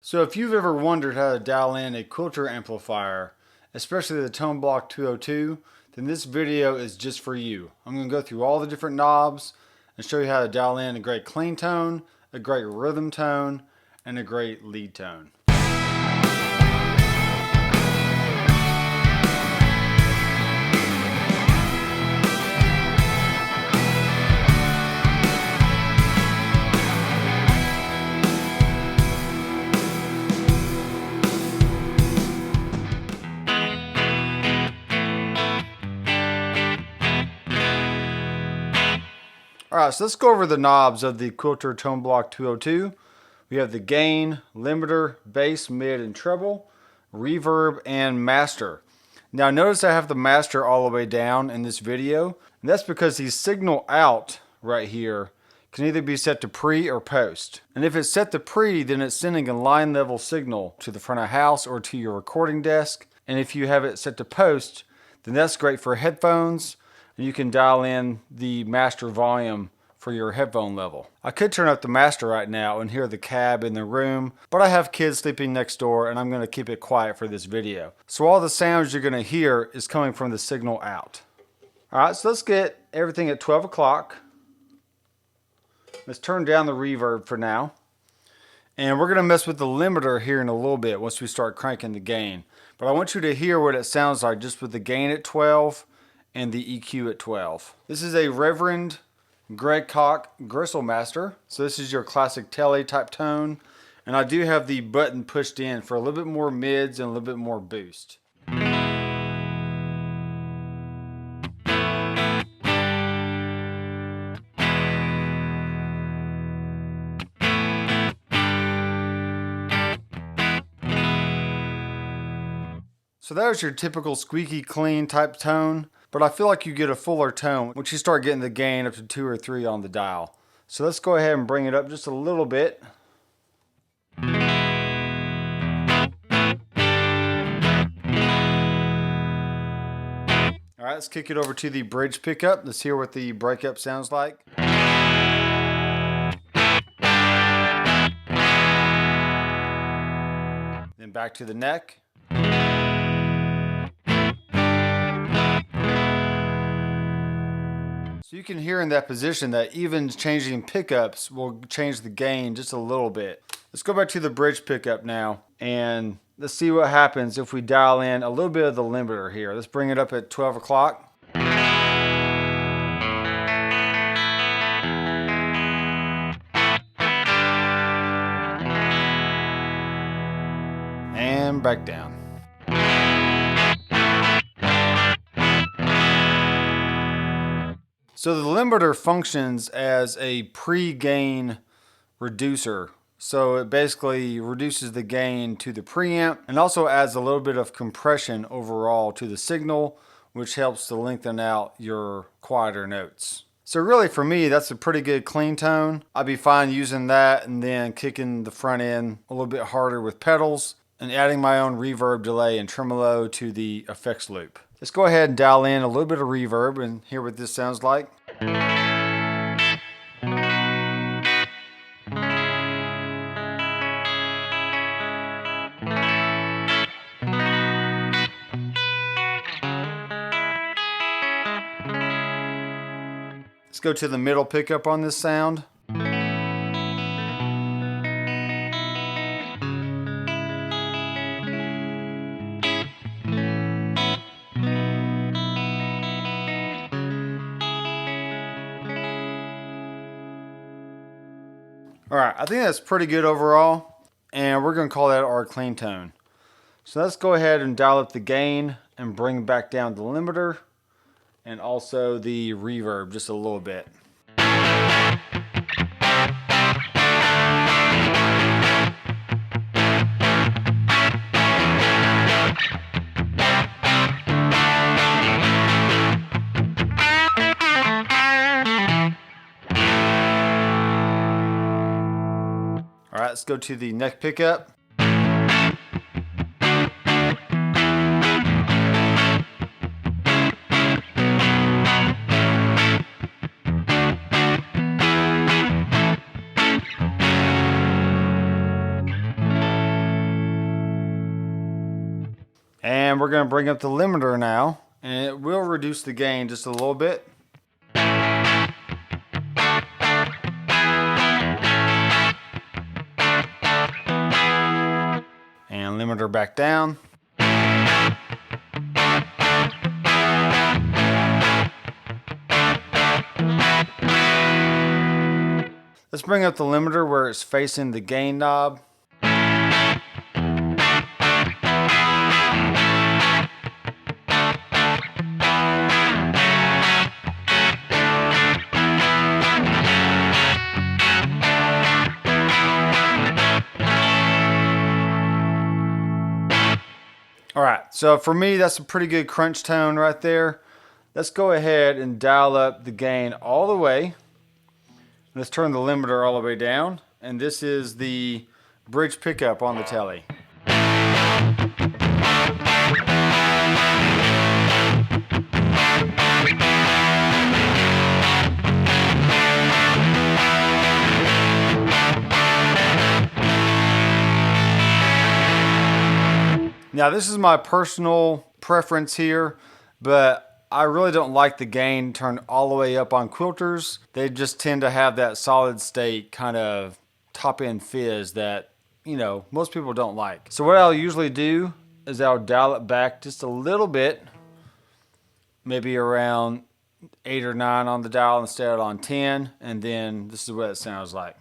So if you've ever wondered how to dial in a Quilter amplifier, especially the Toneblock 202, then this video is just for you. I'm going to go through all the different knobs and show you how to dial in a great clean tone, a great rhythm tone, and a great lead tone. Alright, so let's go over the knobs of the Quilter Toneblock 202. We have the gain, limiter, bass, mid, and treble, reverb, and master. Now notice I have the master all the way down in this video, and that's because the signal out right here can either be set to pre or post. And if it's set to pre, then it's sending a line level signal to the front of house or to your recording desk. And if you have it set to post, then that's great for headphones. You can dial in the master volume for your headphone level. I could turn up the master right now and hear the cab in the room, but I have kids sleeping next door and I'm going to keep it quiet for this video. So all the sounds you're going to hear is coming from the signal out. Alright, so let's get everything at 12 o'clock. Let's turn down the reverb for now. And we're going to mess with the limiter here in a little bit once we start cranking the gain. But I want you to hear what it sounds like just with the gain at 12 and the EQ at 12. This is a Reverend Greg Koch Gristle Master. So this is your classic tele type tone. And I do have the button pushed in for a little bit more mids and a little bit more boost. So there's your typical squeaky clean type tone, but I feel like you get a fuller tone once you start getting the gain up to 2 or 3 on the dial. So let's go ahead and bring it up just a little bit. Alright, let's kick it over to the bridge pickup. Let's hear what the breakup sounds like. Then back to the neck. So you can hear in that position that even changing pickups will change the gain just a little bit. Let's go back to the bridge pickup now and let's see what happens if we dial in a little bit of the limiter here. Let's bring it up at 12 o'clock. And back down. So the limiter functions as a pre-gain reducer. So it basically reduces the gain to the preamp and also adds a little bit of compression overall to the signal, which helps to lengthen out your quieter notes. So really for me, that's a pretty good clean tone. I'd be fine using that and then kicking the front end a little bit harder with pedals and adding my own reverb, delay, and tremolo to the effects loop. Let's go ahead and dial in a little bit of reverb and hear what this sounds like. Let's go to the middle pickup on this sound. Alright, I think that's pretty good overall, and we're going to call that our clean tone. So let's go ahead and dial up the gain and bring back down the limiter and also the reverb just a little bit. Alright, let's go to the neck pickup. And we're going to bring up the limiter now, and it will reduce the gain just a little bit. And limiter back down. Let's bring up the limiter where it's facing the gain knob. Alright, so for me that's a pretty good crunch tone right there. Let's go ahead and dial up the gain all the way. Let's turn the limiter all the way down, and this is the bridge pickup on the telly. Now this is my personal preference here, but I really don't like the gain turned all the way up on quilters. They just tend to have that solid state kind of top end fizz that, you know, most people don't like. So what I'll usually do is I'll dial it back just a little bit, maybe around 8 or 9 on the dial instead of on 10, and then this is what it sounds like.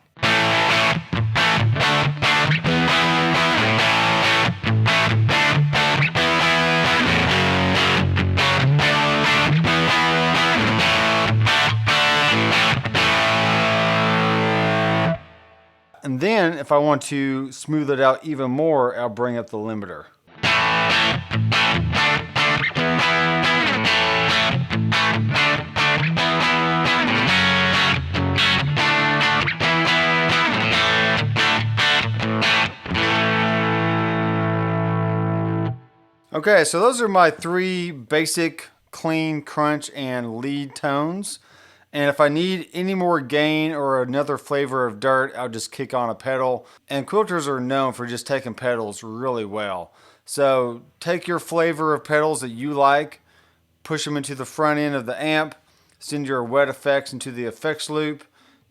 And then if I want to smooth it out even more, I'll bring up the limiter. Okay, so those are my 3 basic clean, crunch, and lead tones. And if I need any more gain or another flavor of dirt, I'll just kick on a pedal. And quilters are known for just taking pedals really well. So take your flavor of pedals that you like, push them into the front end of the amp, send your wet effects into the effects loop,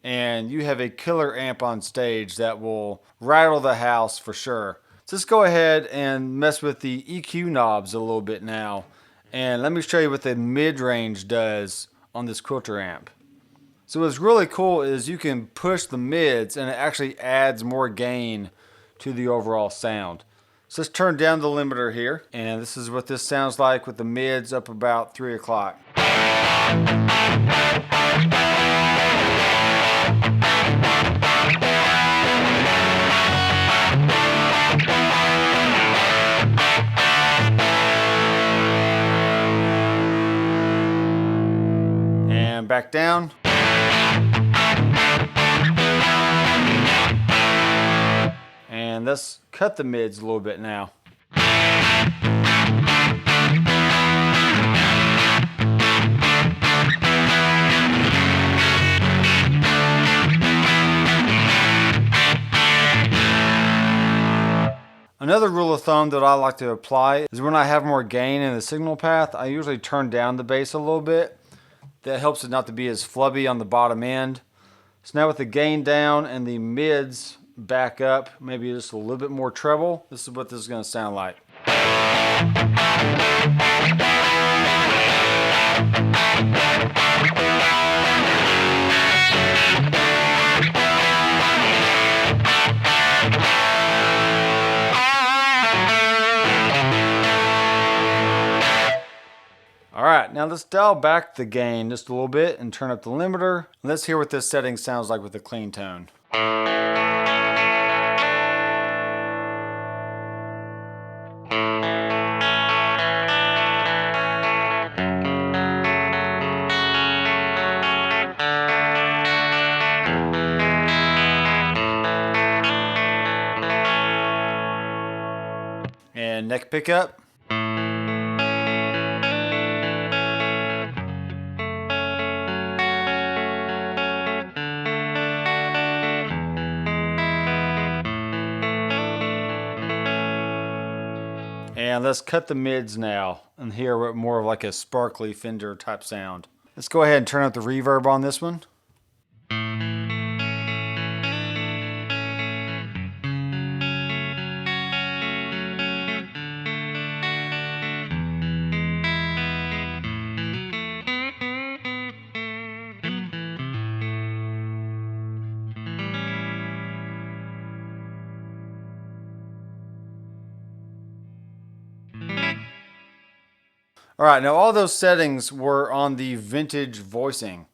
and you have a killer amp on stage that will rattle the house for sure. So let's go ahead and mess with the EQ knobs a little bit now. And let me show you what the mid-range does on this quilter amp. So what's really cool is you can push the mids and it actually adds more gain to the overall sound. So let's turn down the limiter here, and this is what this sounds like with the mids up about 3 o'clock. And back down. And let's cut the mids a little bit now. Another rule of thumb that I like to apply is when I have more gain in the signal path, I usually turn down the bass a little bit. That helps it not to be as flubby on the bottom end. So now with the gain down and the mids back up, maybe just a little bit more treble, this is what this is going to sound like. Alright, now let's dial back the gain just a little bit and turn up the limiter. Let's hear what this setting sounds like with a clean tone. And neck pickup. And let's cut the mids now and hear more of like a sparkly Fender type sound. Let's go ahead and turn up the reverb on this one. All right, now all those settings were on the vintage voicing.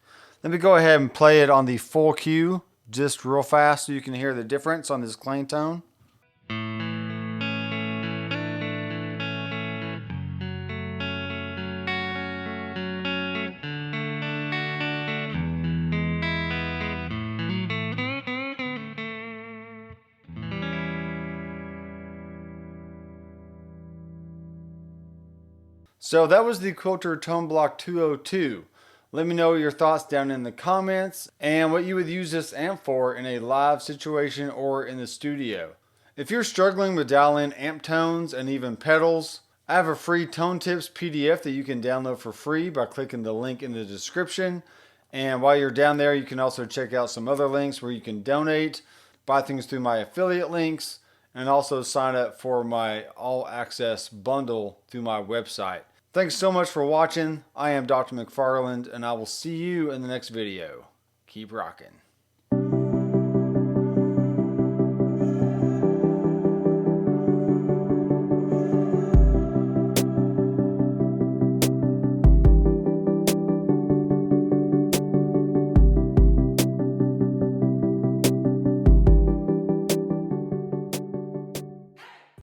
Let me go ahead and play it on the full Q just real fast so you can hear the difference on this clean tone. So that was the Quilter Toneblock 202. Let me know your thoughts down in the comments and what you would use this amp for in a live situation or in the studio. If you're struggling with dialing amp tones and even pedals, I have a free Tone Tips PDF that you can download for free by clicking the link in the description. And while you're down there, you can also check out some other links where you can donate, buy things through my affiliate links, and also sign up for my all access bundle through my website. Thanks so much for watching. I am Dr. McFarland, and I will see you in the next video. Keep rocking.